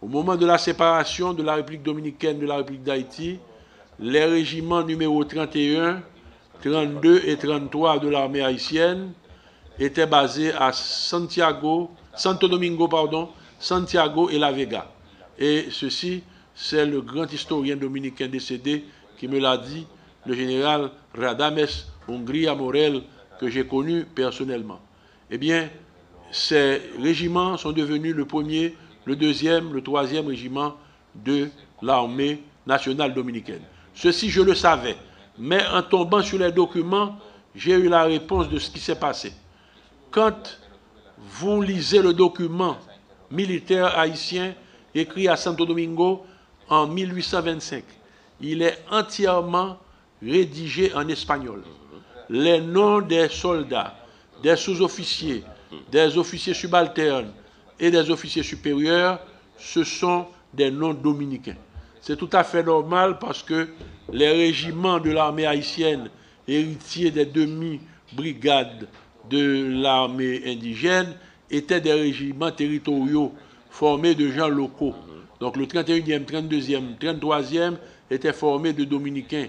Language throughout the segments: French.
Au moment de la séparation de la République dominicaine de la République d'Haïti, les régiments numéro 31, 32 et 33 de l'armée haïtienne étaient basés à Santo Domingo, Santiago et La Vega. Et ceci, c'est le grand historien dominicain décédé qui me l'a dit, le général Radames Hongria Morel, que j'ai connu personnellement. Eh bien, ces régiments sont devenus le premier, le deuxième, le troisième régiment de l'armée nationale dominicaine. Ceci, je le savais. Mais en tombant sur les documents, j'ai eu la réponse de ce qui s'est passé. Quand vous lisez le document militaire haïtien écrit à Santo Domingo en 1825, il est entièrement rédigé en espagnol. Les noms des soldats, des sous-officiers, des officiers subalternes et des officiers supérieurs, ce sont des noms dominicains. C'est tout à fait normal parce que les régiments de l'armée haïtienne, héritiers des demi-brigades de l'armée indigène, étaient des régiments territoriaux formés de gens locaux. Donc le 31e, 32e, 33e étaient formés de dominicains.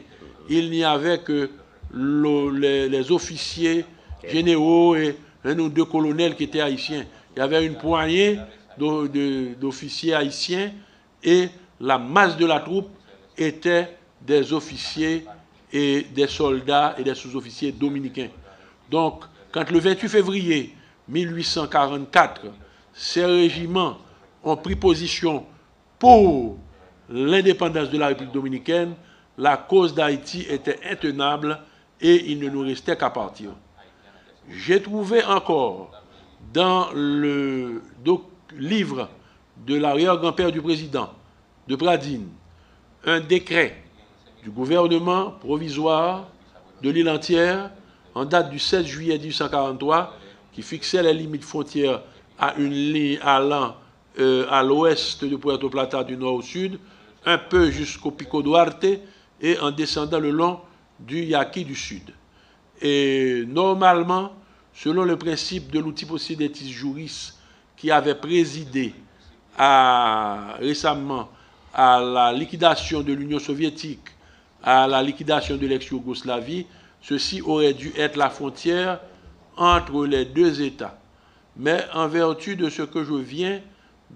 Il n'y avait que les officiers généraux et un ou deux colonels qui étaient haïtiens. Il y avait une poignée d'officiers haïtiens et la masse de la troupe était des officiers et des soldats et des sous-officiers dominicains. Donc, quand le 28 février 1844, ces régiments ont pris position pour l'indépendance de la République dominicaine, la cause d'Haïti était intenable et il ne nous restait qu'à partir. J'ai trouvé encore dans le livre de l'arrière-grand-père du président, de Pradine, un décret du gouvernement provisoire de l'île entière en date du 16 juillet 1843 qui fixait les limites frontières à une ligne allant à l'ouest de Puerto Plata du nord au sud, un peu jusqu'au Pico Duarte et en descendant le long du Yaqui du sud. Et normalement, selon le principe de l'outil possidetis juris qui avait présidé récemment à la liquidation de l'Union soviétique, à la liquidation de l'ex-Yougoslavie, ceci aurait dû être la frontière entre les deux États. Mais en vertu de ce que je viens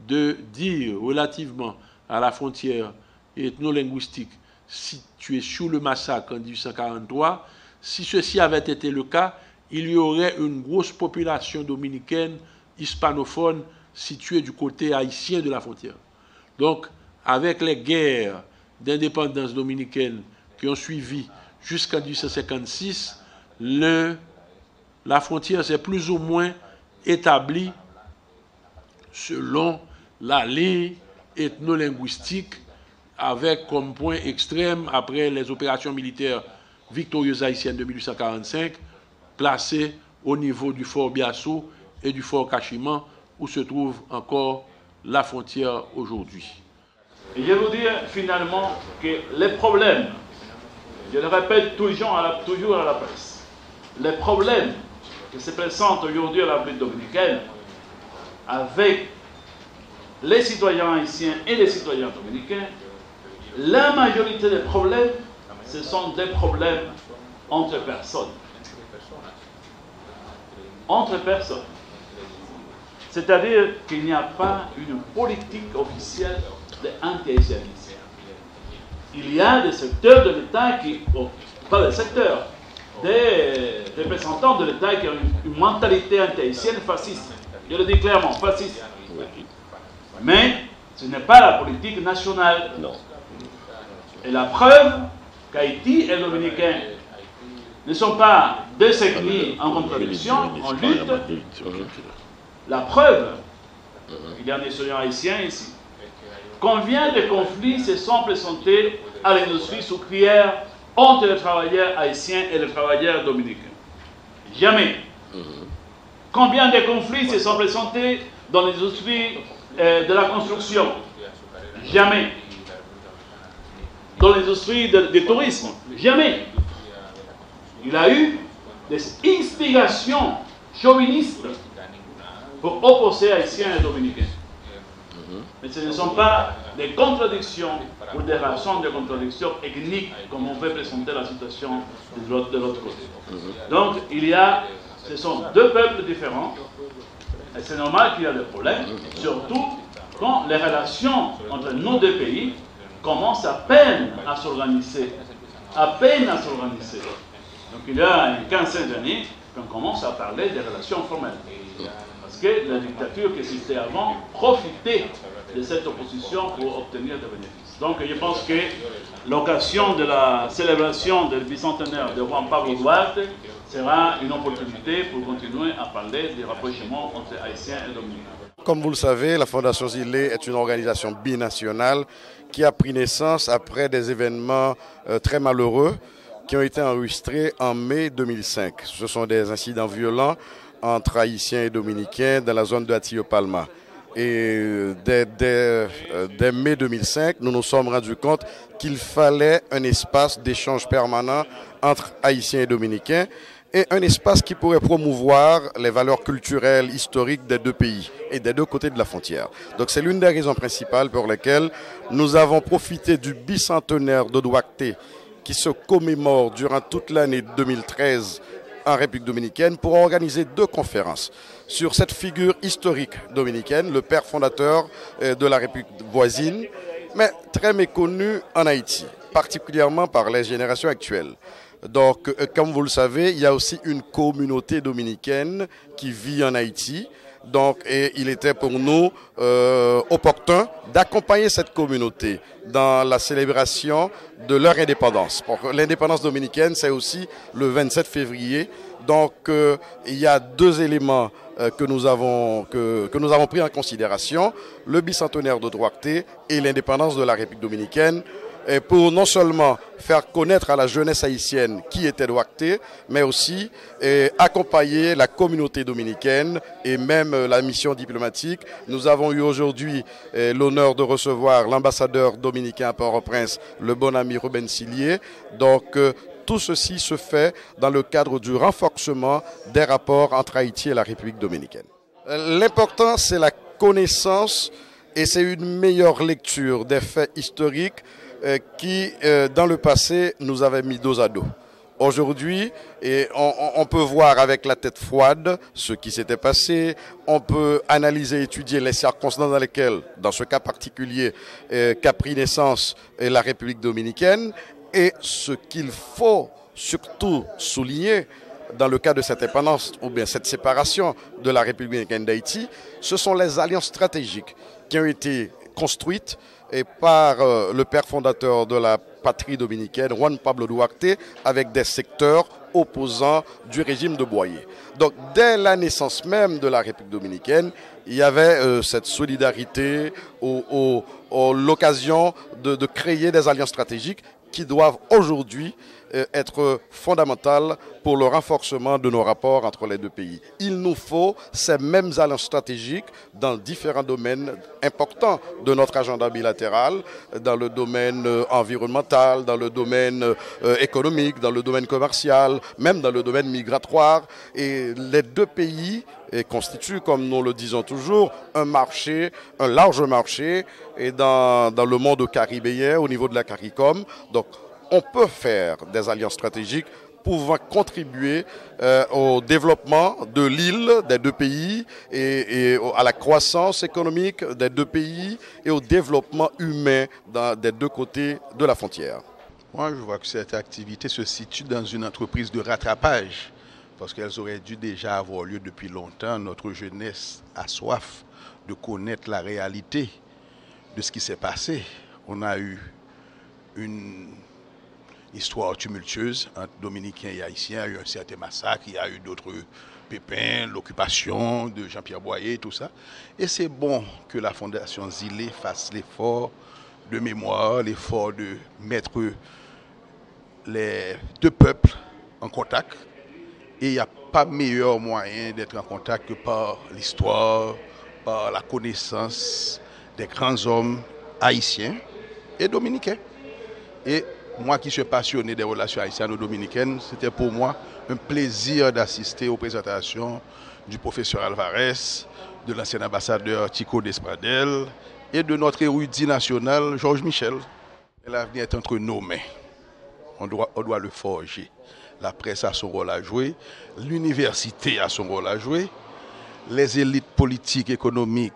de dire relativement à la frontière ethno-linguistique située sous le massacre en 1843, si ceci avait été le cas, il y aurait une grosse population dominicaine hispanophone située du côté haïtien de la frontière. Donc, avec les guerres d'indépendance dominicaine qui ont suivi jusqu'en 1856, la frontière s'est plus ou moins établie selon la ligne ethno-linguistique avec comme point extrême, après les opérations militaires victorieuses haïtiennes de 1845, placées au niveau du fort Biasso et du fort Cachiman, où se trouve encore la frontière aujourd'hui. Et je veux dire finalement que les problèmes, je le répète toujours à la presse, les problèmes qui se présentent aujourd'hui à la République dominicaine avec les citoyens haïtiens et les citoyens dominicains, la majorité des problèmes, ce sont des problèmes entre personnes. Entre personnes. C'est-à-dire qu'il n'y a pas une politique officielle d'anti-haïtianisme. Il y a des secteurs de l'État qui, pas des secteurs, des représentants de l'État qui ont une mentalité anti-haïtienne fasciste. Je le dis clairement, fasciste. Mais ce n'est pas la politique nationale. Non. Et la preuve qu'Haïti et les Dominicains ne sont pas deux ethnies en contradiction, en lutte. La preuve, il y a un historien haïtien ici. Combien de conflits se sont présentés à l'industrie sucrière entre les travailleurs haïtiens et les travailleurs dominicains? Jamais. Combien de conflits se sont présentés dans l'industrie de la construction? Jamais. Dans l'industrie du tourisme? Jamais. Il y a eu des instigations chauvinistes pour opposer haïtiens et dominicains. Mais ce ne sont pas des contradictions ou des raisons de contradictions ethniques comme on veut présenter la situation de l'autre côté. Donc ce sont deux peuples différents et c'est normal qu'il y ait des problèmes, surtout quand les relations entre nos deux pays commencent à peine à s'organiser. Donc il y a une quinzaine d'années qu'on commence à parler des relations formelles. Parce que la dictature qui existait avant profitait de cette opposition pour obtenir des bénéfices. Donc je pense que l'occasion de la célébration du bicentenaire de Juan Pablo Duarte sera une opportunité pour continuer à parler des rapprochements entre Haïtiens et Dominicains. Comme vous le savez, la Fondation Zile est une organisation binationale qui a pris naissance après des événements très malheureux qui ont été enregistrés en mai 2005. Ce sont des incidents violents entre Haïtiens et Dominicains dans la zone de Atillo Palma. Et dès mai 2005, nous nous sommes rendus compte qu'il fallait un espace d'échange permanent entre Haïtiens et Dominicains et un espace qui pourrait promouvoir les valeurs culturelles, historiques des deux pays et des deux côtés de la frontière. Donc c'est l'une des raisons principales pour lesquelles nous avons profité du bicentenaire de Duarte qui se commémore durant toute l'année 2013 en République dominicaine pour organiser deux conférences sur cette figure historique dominicaine, le père fondateur de la République voisine, mais très méconnu en Haïti, particulièrement par les générations actuelles. Donc, comme vous le savez, il y a aussi une communauté dominicaine qui vit en Haïti. Donc, et il était pour nous opportun d'accompagner cette communauté dans la célébration de leur indépendance. L'indépendance dominicaine, c'est aussi le 27 février. Donc, il y a deux éléments que nous avons pris en considération, le bicentenaire de Duarte et l'indépendance de la République dominicaine, et pour non seulement faire connaître à la jeunesse haïtienne qui était Duarte, mais aussi accompagner la communauté dominicaine et même la mission diplomatique. Nous avons eu aujourd'hui l'honneur de recevoir l'ambassadeur dominicain à Port-au-Prince, le bon ami Ruben Sillier. Donc tout ceci se fait dans le cadre du renforcement des rapports entre Haïti et la République dominicaine. L'important, c'est la connaissance et c'est une meilleure lecture des faits historiques qui, dans le passé, nous avaient mis dos à dos. Aujourd'hui, on peut voir avec la tête froide ce qui s'était passé, on peut analyser et étudier les circonstances dans lesquelles, dans ce cas particulier, qu'a pris naissance la République dominicaine, et ce qu'il faut surtout souligner dans le cas de cette indépendance ou bien cette séparation de la République dominicaine d'Haïti, ce sont les alliances stratégiques qui ont été construites et par le père fondateur de la patrie dominicaine, Juan Pablo Duarte, avec des secteurs opposants du régime de Boyer. Donc, dès la naissance même de la République dominicaine, il y avait cette solidarité, l'occasion de créer des alliances stratégiques qui doivent aujourd'hui être fondamentales pour le renforcement de nos rapports entre les deux pays. Il nous faut ces mêmes alliances stratégiques dans différents domaines importants de notre agenda bilatéral, dans le domaine environnemental, dans le domaine économique, dans le domaine commercial, même dans le domaine migratoire. Et les deux pays constituent, comme nous le disons toujours, un marché, un large marché, et dans le monde caribéen, au niveau de la CARICOM. Donc, on peut faire des alliances stratégiques pouvant contribuer au développement de l'île des deux pays et à la croissance économique des deux pays et au développement humain des deux côtés de la frontière. Moi, je vois que cette activité se situe dans une entreprise de rattrapage parce qu'elles auraient dû déjà avoir lieu depuis longtemps. Notre jeunesse a soif de connaître la réalité de ce qui s'est passé. On a eu une histoire tumultueuse entre Dominicains et Haïtiens. Il y a eu un certain massacre, il y a eu d'autres pépins, l'occupation de Jean-Pierre Boyer, tout ça. Et c'est bon que la Fondation Zile fasse l'effort de mémoire, l'effort de mettre les deux peuples en contact. Et il n'y a pas meilleur moyen d'être en contact que par l'histoire, par la connaissance des grands hommes haïtiens et dominicains. Et moi qui suis passionné des relations haïtiano-dominicaines, c'était pour moi un plaisir d'assister aux présentations du professeur Alvarez, de l'ancien ambassadeur Chico Despradel et de notre érudit national, Georges Michel. L'avenir est entre nos mains. On doit le forger. La presse a son rôle à jouer, l'université a son rôle à jouer, les élites politiques, économiques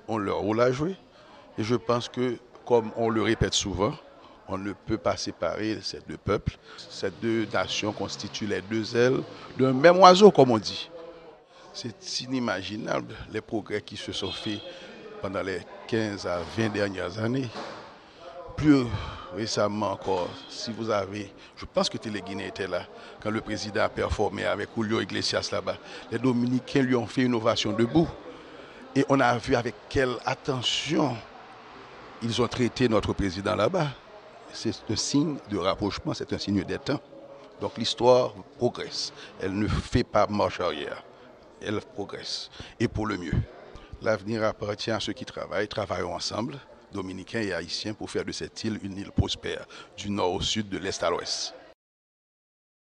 ont leur rôle à jouer. Et je pense que, comme on le répète souvent, on ne peut pas séparer ces deux peuples. Ces deux nations constituent les deux ailes d'un même oiseau, comme on dit. C'est inimaginable les progrès qui se sont faits pendant les 15 à 20 dernières années. Plus récemment encore, si vous avez, je pense que Téléguinée était là, quand le président a performé avec Julio Iglesias là-bas, les Dominicains lui ont fait une ovation debout. Et on a vu avec quelle attention ils ont traité notre président là-bas. C'est un signe de rapprochement, c'est un signe des temps. Donc l'histoire progresse, elle ne fait pas marche arrière, elle progresse, et pour le mieux. L'avenir appartient à ceux qui travaillons ensemble, Dominicains et Haïtiens, pour faire de cette île une île prospère, du nord au sud, de l'est à l'ouest.